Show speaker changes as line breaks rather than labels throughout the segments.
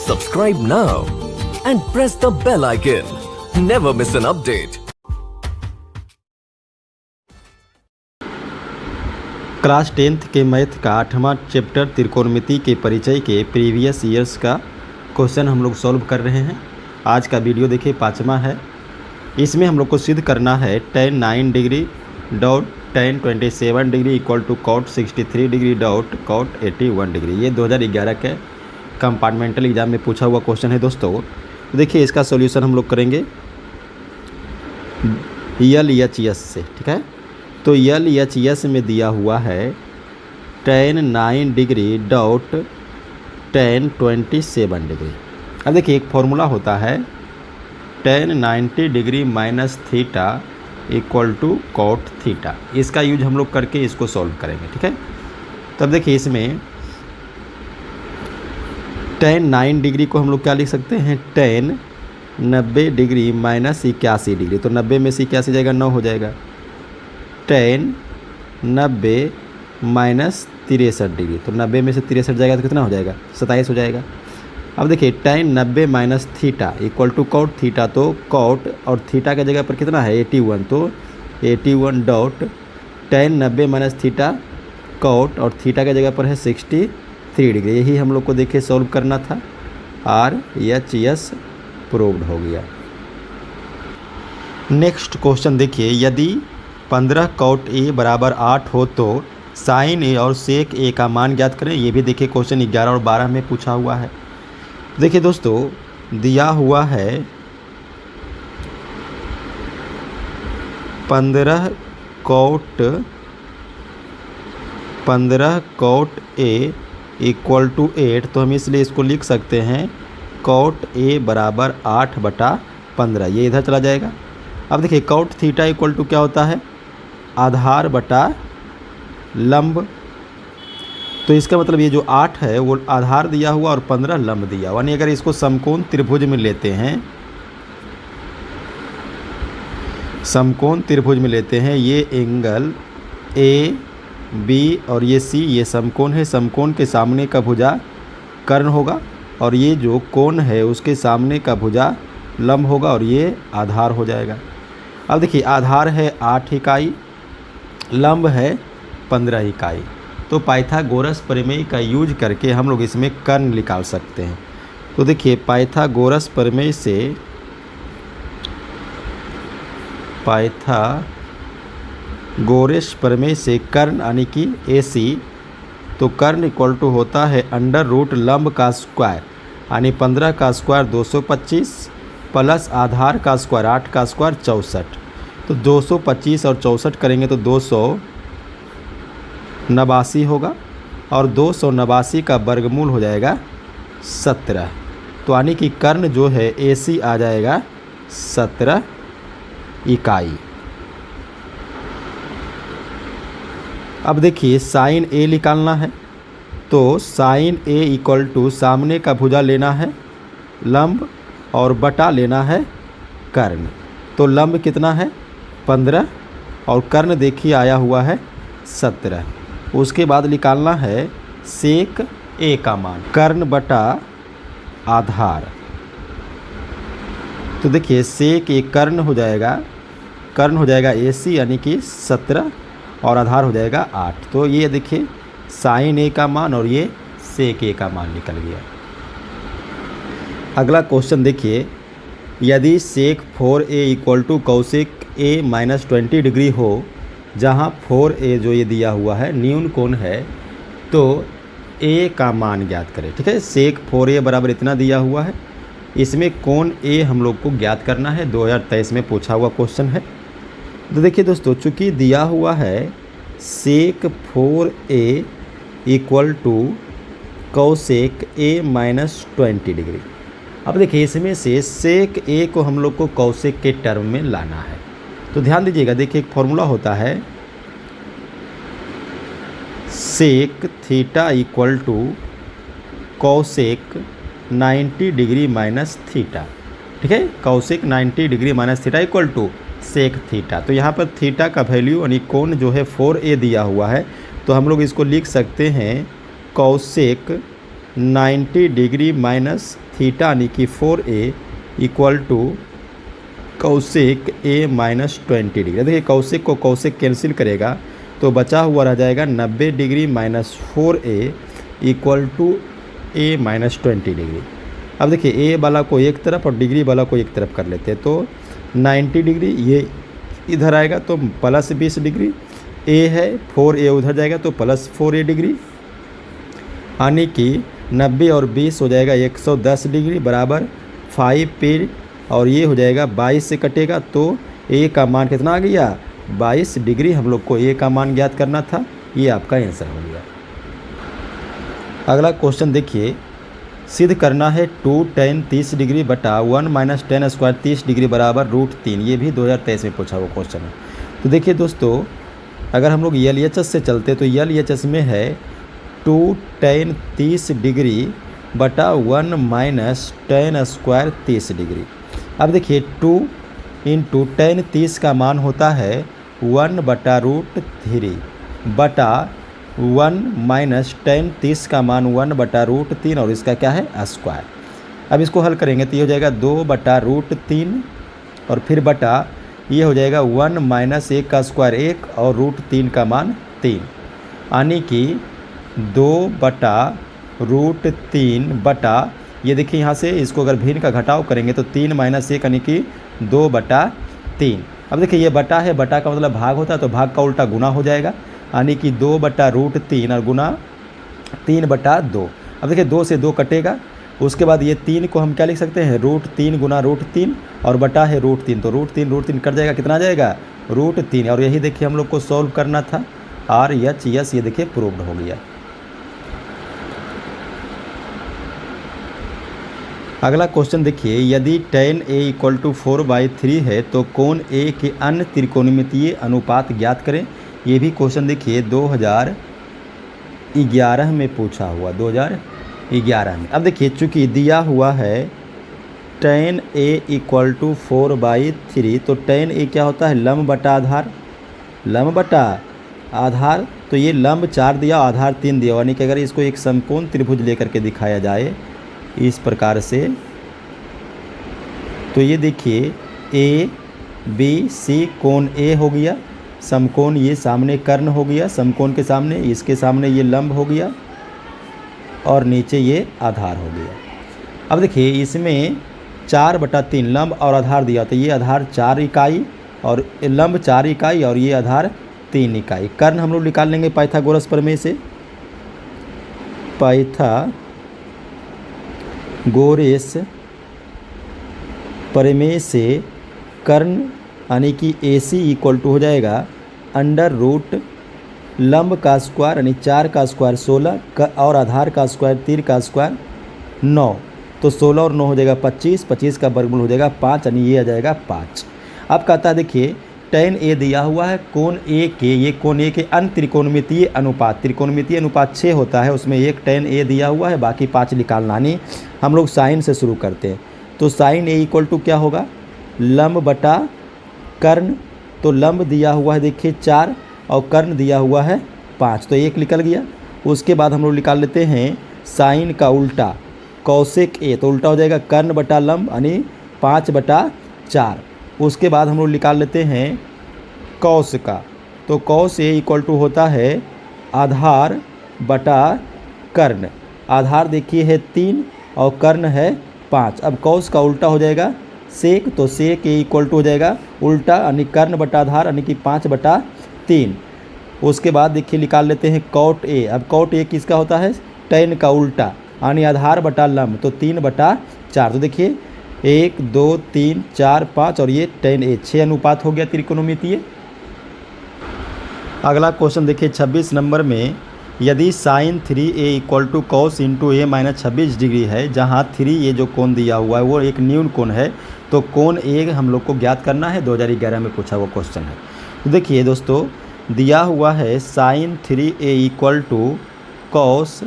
Subscribe now and press the bell icon. Never miss an update.
Class 10th के math का 8वां chapter त्रिकोणमिति के परिचय के प्रीवियस ईयर्स का क्वेश्चन हम लोग सॉल्व कर रहे हैं। आज का वीडियो देखिए 5वां है। इसमें हम लोग को सिद्ध करना है tan 9 degree dot tan 27 degree equal to cot 63 degree dot cot 81 degree. ये 2011 के कंपार्टमेंटल एग्जाम में पूछा हुआ क्वेश्चन है दोस्तों। तो देखिए इसका सॉल्यूशन हम लोग करेंगे LHS से, ठीक है। तो LHS में दिया हुआ है tan 9 degree dot tan 27 degree. अब देखिए एक फॉर्मूला होता है tan 90 degree minus theta equal to cot theta. इसका यूज हम लोग करके इसको सॉल्व करेंगे, ठीक है। तब देखिए इसमें tan 9 डिग्री को हम लोग क्या लिख सकते हैं, tan 90 डिग्री माइनस 81 डिग्री। तो 90 में से 81 जाएगा, 9 हो जाएगा। tan 90 माइनस 63 डिग्री, तो 90 में से 63 जाएगा तो कितना हो जाएगा, 27 हो जाएगा। अब देखिए tan 90 minus theta equal to cot theta. तो कॉट और थीटा के जगह पर कितना है 81, तो 81 dot tan 90 minus theta cot और थीटा के जगह पर है 63 डिग्री। यही हम लोग को देखिए सॉल्व करना था। RHS प्रूव्ड हो गया। नेक्स्ट क्वेश्चन देखिए, यदि 15 cot A बराबर 8 हो तो sin A और sec A का मान ज्ञात करें। ये भी देखिए क्वेश्चन 11 और 12 में पूछा हुआ है। देखिए दोस्तों दिया हुआ है 15 cot A इक्वल टू 8, तो हम इसलिए इसको लिख सकते हैं cot A बराबर 8/15। ये इधर चला जाएगा। अब देखिए cot थीटा इक्वल टू क्या होता है, आधार बटा लंब। तो इसका मतलब ये जो 8 है वो आधार दिया हुआ और 15 लंब दिया हुआ। यानी अगर इसको समकोण त्रिभुज में लेते हैं, समकोण त्रिभुज में लेते हैं, ये एंगल ए बी और ये सी, ये समकोण है। समकोण के सामने का भुजा कर्ण होगा और ये जो कोण है उसके सामने का भुजा लंब होगा और ये आधार हो जाएगा। अब देखिए आधार है 8 इकाई, लंब है 15 इकाई। तो पाइथागोरस प्रमेय का यूज करके हम लोग इसमें कर्ण निकाल सकते हैं। तो देखिए पाइथागोरस प्रमेय से कर्ण यानी कि AC, तो कर्ण इक्वल टू होता है अंडर रूट लंब का स्क्वायर यानी 15 का स्क्वायर 225 प्लस आधार का स्क्वायर 8 का स्क्वायर 64। तो 225 और 64 करेंगे तो 289 होगा और 289 का वर्गमूल हो जाएगा 17। तो यानी कि कर्ण जो है AC आ जाएगा 17 इकाई। अब देखिए साइन A निकालना है। तो साइन A इक्वल टू सामने का भुजा लेना है लंब और बटा लेना है कर्ण। तो लंब कितना है 15 और कर्ण देखिए आया हुआ है 17। उसके बाद निकालना है सेक A का मान, कर्ण बटा आधार। तो देखिए सेक A कर्ण हो जाएगा AC यानी कि 17 और आधार हो जाएगा 8। तो ये देखिए साइन A का मान और ये सेक A का मान निकल गया। अगला क्वेश्चन देखिए, यदि sec 4A equal to cosec A minus 20 degree हो, जहाँ 4A जो ये दिया हुआ है न्यून कोण है, तो A का मान ज्ञात करें, ठीक है। सेक 4A बराबर इतना दिया हुआ है। इसमें कोण A हम लोग को ज्ञात करना है, 2023 में पूछा हुआ क्वेश्चन है। तो देखिए दोस्तों चूँकि दिया हुआ है sec 4A equal to cosec A minus 20 degree. अब देखिए इसमें से सेक A को हम लोग को कौशिक के टर्म में लाना है। तो ध्यान दीजिएगा, देखिए एक फॉर्मूला होता है sec theta equal to cosec 90 degree minus theta, ठीक है। Cosec 90 degree minus theta equal to sec theta. तो यहाँ पर थीटा का वैल्यू यानी कोण जो है 4A दिया हुआ है, तो हम लोग इसको लिख सकते हैं कौशिक 90 डिग्री माइनस थीटा यानी कि 4a equal to cosec a minus 20 degree. देखिए कौशिक को कौशिक कैंसिल करेगा तो बचा हुआ रह जाएगा 90 degree minus 4a equal to a minus 20 degree. अब देखिए a वाला को एक तरफ और डिग्री वाला को एक तरफ कर लेते हैं, तो 90 डिग्री ये इधर आएगा तो प्लस 20 डिग्री, a है 4a उधर जाएगा तो प्लस 4a डिग्री, यानी कि 90 और 20 हो जाएगा 110 डिग्री बराबर 5p, और ये हो जाएगा 22 से कटेगा तो a का मान कितना आ गया 22 डिग्री। हम लोग को a का मान ज्ञात करना था, ये आपका आंसर हो गया। अगला क्वेश्चन देखिए, सिद्ध करना है 2 tan 30 डिग्री बटा 1 माइनस tan स्क्वायर 30 डिग्री बराबर √3। ये भी 2023 में पूछा हुआ क्वेश्चन है। तो देखिए दोस्तों, अगर हम लोग LHS से चलते तो LHS में है 2 tan 30 डिग्री बटा 1 माइनस tan स्क्वायर 30 डिग्री। अब देखिए 2 इंटू tan 30 का मान होता है 1 बटा √3 बटा 1 माइनस tan 30 का मान 1 बटा √3 और इसका क्या है स्क्वायर। अब इसको हल करेंगे तो ये हो जाएगा 2 बटा √3 और फिर बटा ये हो जाएगा 1 माइनस 1 का स्क्वायर 1 और √3 का मान 3, यानी कि 2 बटा √3 बटा ये देखिए यहाँ से इसको अगर भिन्न का घटाव करेंगे तो 3 माइनस 1 यानी कि 2 बटा 3। अब देखिए ये बटा है, बटा का मतलब भाग होता है तो भाग का उल्टा गुना हो जाएगा, यानी कि 2 बटा √3 और गुना 3 बटा 2। अब देखिए 2 से 2 कटेगा, उसके बाद ये 3 को हम क्या लिख सकते हैं √3 गुना √3 और बटा है √3, तो √3 कट जाएगा, कितना आ जाएगा √3। और यही देखिए हम लोग को सॉल्व करना था, RHS ये देखिए प्रूव्ड हो गया। अगला क्वेश्चन देखिए, यदि tan a इक्वल टू 4/3 है तो कोण a के अन्य त्रिकोणमितीय अनुपात ज्ञात करें। ये भी क्वेश्चन देखिए 2011 में पूछा हुआ, 2011 में। अब देखिए चूँकि दिया हुआ है tan a इक्वल टू 4/3, तो tan a क्या होता है लंब बटा आधार, लंब बटा आधार, तो ये लंब 4 दिया आधार 3 दिया, यानी कि अगर इसको एक समकोण त्रिभुज लेकर के दिखाया जाए इस प्रकार से, तो ये देखिए ABC कोण A हो गया, समकोण ये सामने कर्ण हो गया, समकोण के सामने इसके सामने ये लंब हो गया और नीचे ये आधार हो गया। अब देखिए इसमें 4/3 लंब और आधार दिया, तो ये आधार 4 इकाई और लंब 4 इकाई और ये आधार 3 इकाई। कर्ण हम लोग निकाल लेंगे पाइथागोरस प्रमेय से, पाइथागोरस प्रमेय से कर्ण यानी कि AC इक्वल टू हो जाएगा √ लंब का स्क्वायर यानी 4 का स्क्वायर 16 और आधार का स्क्वायर 3 का स्क्वायर 9, तो 16 और 9 हो जाएगा 25, 25 का वर्गमूल हो जाएगा 5, यानी ये आ जाएगा 5। अब कहता है देखिए tan A दिया हुआ है, कोण A के, ये कोण A के अन्य त्रिकोणमितीय अनुपात, त्रिकोणमितीय अनुपात 6 होता है, उसमें एक tan A दिया हुआ है, बाकी 5 निकालना। नहीं हम लोग साइन से शुरू करते हैं, तो sin A इक्वल टू क्या होगा लंब बटा कर्ण, तो लंब दिया हुआ है देखिए 4 और कर्ण दिया हुआ है 5, तो 1 निकल गया। उसके बाद हम लोग निकाल लेते हैं साइन का उल्टा कौशिक A, तो उल्टा हो जाएगा कर्ण बटा लंब यानी 5/4। उसके बाद हम लोग निकाल लेते हैं कौश का, तो कौश A इक्वल टू होता है आधार बटा कर्ण, आधार देखिए है 3 और कर्ण है 5। अब कौश का उल्टा हो जाएगा सेक, तो सेक A इक्वल टू हो जाएगा उल्टा यानी कर्ण बटा आधार यानी कि 5/3। उसके बाद देखिए निकाल लेते हैं कॉट A, अब कॉट A किसका होता है tan का उल्टा यानी आधार बटा लंब, तो 3/4। तो देखिए 1 2 3 4 5 और ये tan A 6 अनुपात हो गया त्रिकोणमितीय। अगला क्वेश्चन देखिए 26 नंबर में, यदि sin 3a equal to cos into a minus 26 degree है, जहाँ 3 ये जो कोण दिया हुआ है वो एक न्यून कोण है, तो कोण a हम लोग को ज्ञात करना है, 2011 में पूछा हुआ क्वेश्चन है। तो देखिए दोस्तों दिया हुआ है sin 3a equal to cos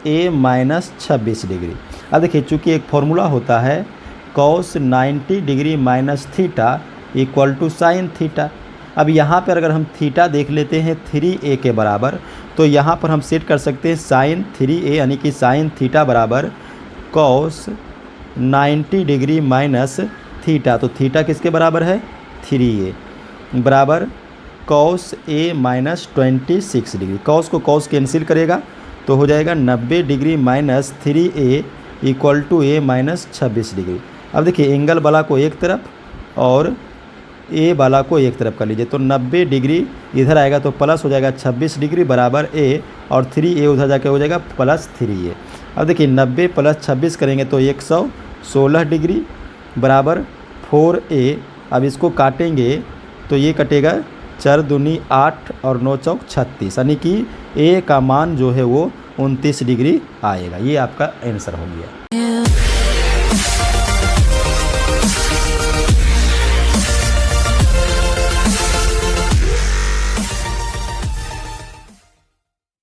a minus 26 degree. अब देखिए चूँकि एक फॉर्मूला होता है cos 90 degree minus theta equal to sine theta, अब यहाँ पर अगर हम थीटा देख लेते हैं 3a के बराबर, तो यहाँ पर हम सेट कर सकते हैं साइन 3a यानी कि साइन थीटा बराबर कॉस 90 डिग्री माइनस थीटा। तो थीटा किसके बराबर है 3a बराबर cos a minus 26 degree. Cos को कॉस कैंसिल करेगा तो हो जाएगा 90 degree minus 3a equal to a minus 26 degree. अब देखिए एंगल वाला को एक तरफ और a वाला को एक तरफ कर लीजिए, तो 90 डिग्री इधर आएगा तो प्लस हो जाएगा 26 डिग्री बराबर a, और 3a उधर जाके हो जाएगा प्लस 3a। अब देखिए 90 प्लस 26 करेंगे तो 116 डिग्री बराबर 4a। अब इसको काटेंगे तो ये कटेगा 4 दूनी 8 और 9 चौक 36, यानी कि a का मान जो है वो 29 डिग्री आएगा। ये आपका आंसर हो गया।